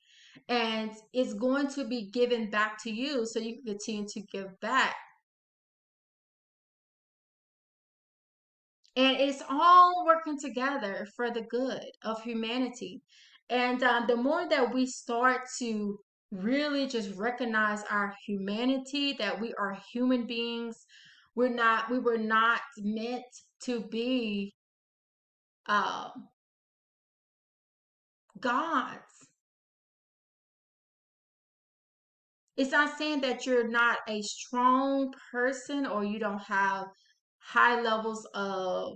And it's going to be given back to you so you can continue to give back. And it's all working together for the good of humanity. And the more that we start to really just recognize our humanity, that we are human beings, we were not meant to be uh, gods. It's not saying that you're not a strong person or you don't have high levels of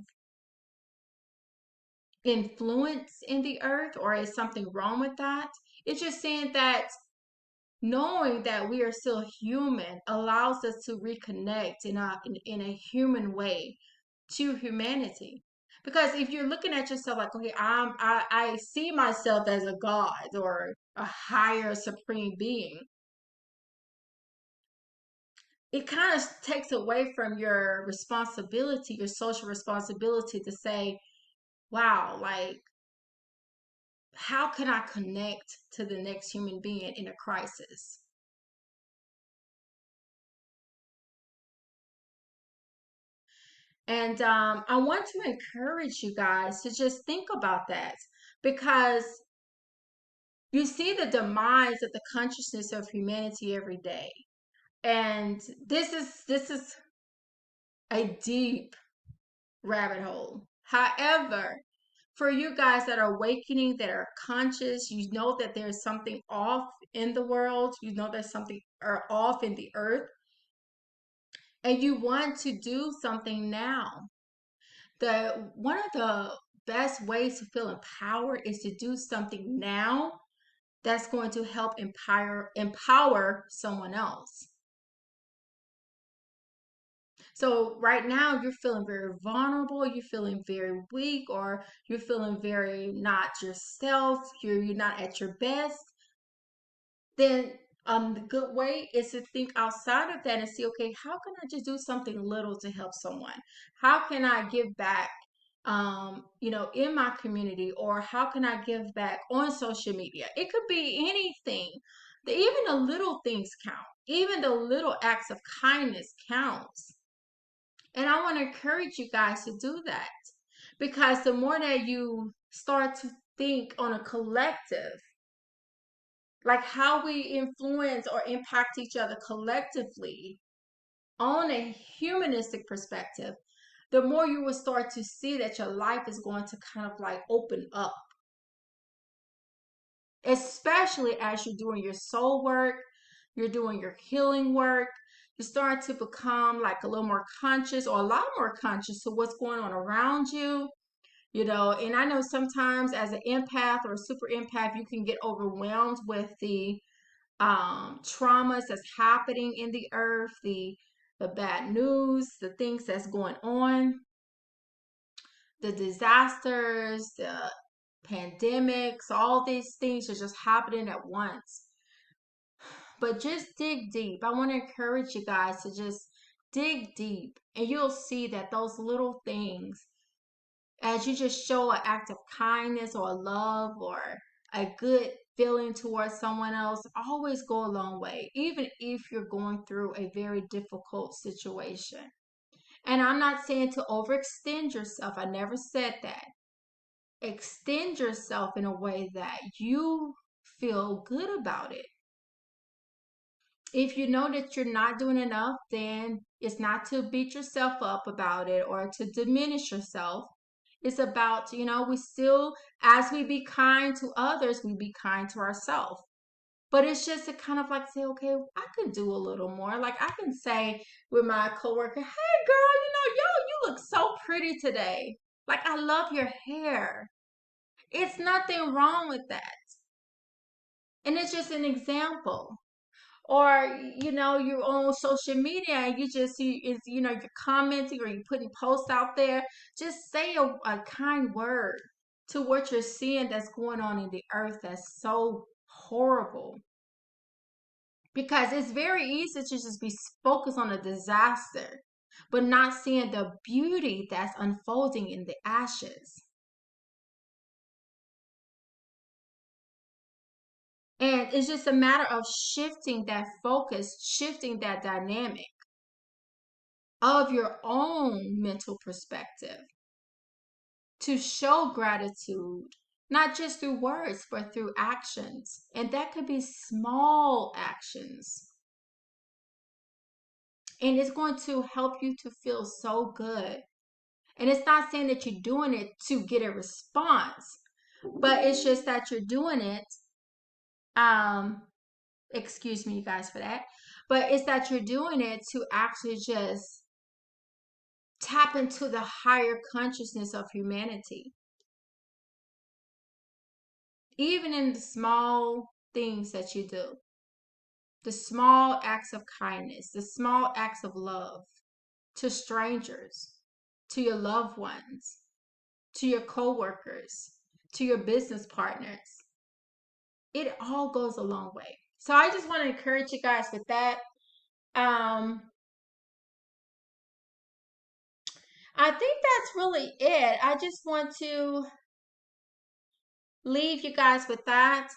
influence in the earth, or is something wrong with that. It's just saying that knowing that we are still human allows us to reconnect in a human way to humanity. Because if you're looking at yourself like, okay, I see myself as a god or a higher supreme being, it kind of takes away from your responsibility, your social responsibility, to say, wow, like, how can I connect to the next human being in a crisis? And I want to encourage you guys to just think about that, because you see the demise of the consciousness of humanity every day. And this is a deep rabbit hole. However, for you guys that are awakening, that are conscious, you know that there's something off in the world, you know there's something off in the earth. and you want to do something now. One of the best ways to feel empowered is to do something now that's going to help empower someone else. So right now you're feeling very vulnerable, you're feeling very weak, or you're feeling very not yourself, you're not at your best. Then the good way is to think outside of that and see, okay, how can I just do something little to help someone? How can I give back, in my community, or how can I give back on social media? It could be anything. Even the little things count. Even the little acts of kindness counts. And I want to encourage you guys to do that, because the more that you start to think on a collective, like how we influence or impact each other collectively on a humanistic perspective, the more you will start to see that your life is going to kind of like open up, especially as you're doing your soul work, you're doing your healing work. You start to become like a little more conscious, or a lot more conscious, to what's going on around you. And I know sometimes as an empath or a super empath, you can get overwhelmed with the traumas that's happening in the earth, the bad news, the things that's going on, the disasters, the pandemics, all these things are just happening at once. But just dig deep. I want to encourage you guys to just dig deep, and you'll see that those little things, as you just show an act of kindness or love or a good feeling towards someone else, always go a long way, even if you're going through a very difficult situation. And I'm not saying to overextend yourself. I never said that. Extend yourself in a way that you feel good about it. If you know that you're not doing enough, then it's not to beat yourself up about it or to diminish yourself. It's about, we still, as we be kind to others, we be kind to ourselves. But it's just to kind of like say, okay, I could do a little more. Like I can say with my coworker, hey girl, you look so pretty today. Like I love your hair. It's nothing wrong with that. And it's just an example. Or you're on social media and you just see is you're commenting or you're putting posts out there. Just say a kind word to what you're seeing that's going on in the earth that's so horrible, because it's very easy to just be focused on a disaster but not seeing the beauty that's unfolding in the ashes. And it's just a matter of shifting that focus, shifting that dynamic of your own mental perspective to show gratitude, not just through words, but through actions. And that could be small actions. And it's going to help you to feel so good. And it's not saying that you're doing it to get a response, but it's just that you're doing it. Um, excuse me, you guys, for that. But it's that you're doing it to actually just tap into the higher consciousness of humanity. Even in the small things that you do, the small acts of kindness, the small acts of love to strangers, to your loved ones, to your coworkers, to your business partners, it all goes a long way. So I just want to encourage you guys with that. I think that's really it. I just want to leave you guys with that.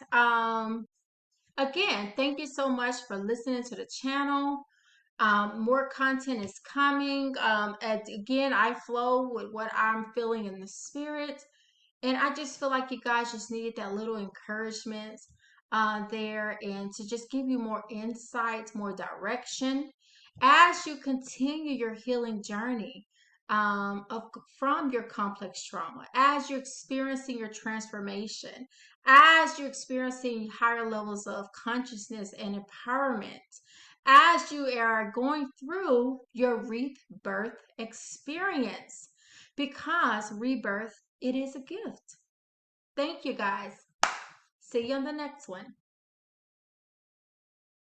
Again, thank you so much for listening to the channel. More content is coming. And again, I flow with what I'm feeling in the spirit. And I just feel like you guys just needed that little encouragement there, and to just give you more insight, more direction as you continue your healing journey from your complex trauma, as you're experiencing your transformation, as you're experiencing higher levels of consciousness and empowerment, as you are going through your rebirth experience, because rebirth, it is a gift. Thank you guys. See you on the next one.